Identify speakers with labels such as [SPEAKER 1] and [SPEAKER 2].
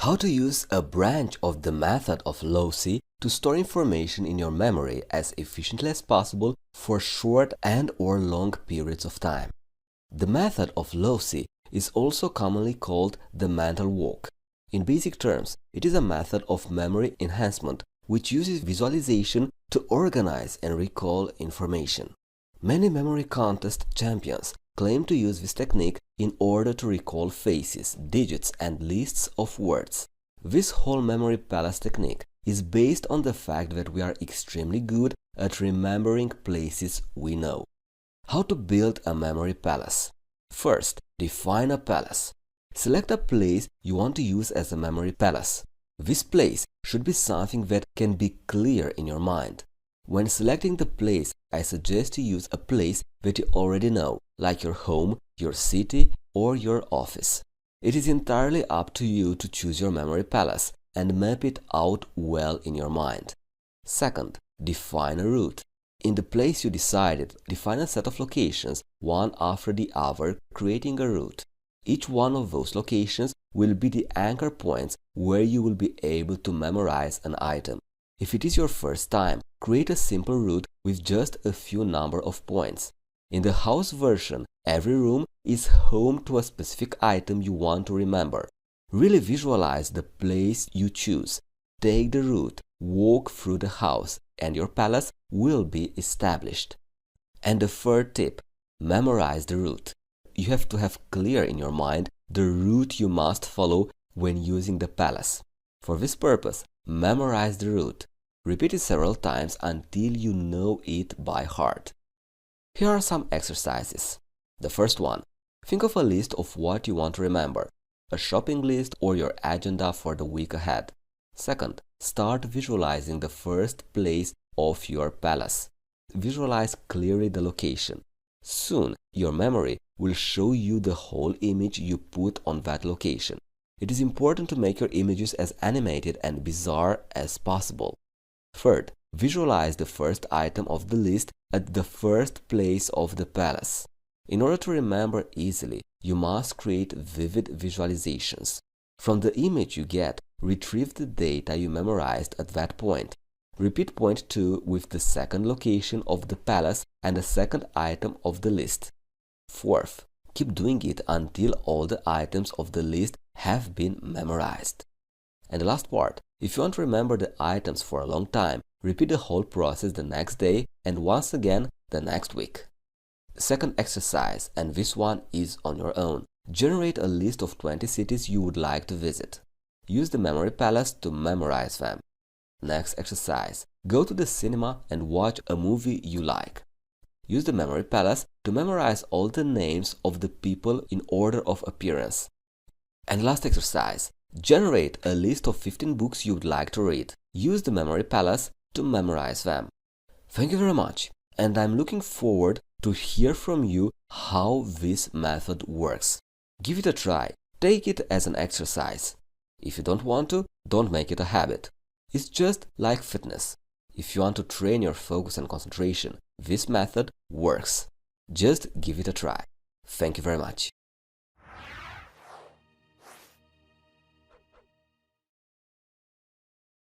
[SPEAKER 1] How to use a branch of the method of loci to store information in your memory as efficiently as possible for short and/or long periods of time. The method of loci is also commonly called the mental walk. In basic terms, it is a method of memory enhancement which uses visualization to organize and recall information. Many memory contest champions claim to use this technique in order to recall faces, digits, and lists of words. This whole memory palace technique is based on the fact that we are extremely good at remembering places we know. How to build a memory palace? First, define a palace. Select a place you want to use as a memory palace. This place should be something that can be clear in your mind. When selecting the place, I suggest to use a place that you already know, like your home, your city, or your office. It is entirely up to you to choose your memory palace and map it out well in your mind. Second, define a route. In the place you decided, define a set of locations, one after the other, creating a route. Each one of those locations will be the anchor points where you will be able to memorize an item. If it is your first time, create a simple route with just a few number of points. In the house version, every room is home to a specific item you want to remember. Really visualize the place you choose. Take the route, walk through the house, and your palace will be established. And the third tip, memorize the route. You have to have clear in your mind the route you must follow when using the palace. For this purpose, memorize the route. Repeat it several times until you know it by heart. Here are some exercises. The first one, think of a list of what you want to remember, a shopping list or your agenda for the week ahead. Second, start visualizing the first place of your palace. Visualize clearly the location. Soon, your memory will show you the whole image you put on that location. It is important to make your images as animated and bizarre as possible. Third, visualize the first item of the list at the first place of the palace. In order to remember easily, you must create vivid visualizations. From the image you get, retrieve the data you memorized at that point. Repeat point 2 with the second location of the palace and the second item of the list. Fourth, keep doing it until all the items of the list have been memorized. And the last part, if you want to remember the items for a long time, repeat the whole process the next day and once again the next week. Second exercise, and this one is on your own. Generate a list of 20 cities you would like to visit. Use the memory palace to memorize them. Next exercise, go to the cinema and watch a movie you like. Use the memory palace to memorize all the names of the people in order of appearance. And last exercise, generate a list of 15 books you would like to read. Use the memory palace to memorize them. Thank you very much, and I'm looking forward to hear from you how this method works. Give it a try. Take it as an exercise. If you don't want to, don't make it a habit. It's just like fitness. If you want to train your focus and concentration, this method works. Just give it a try. Thank you very much.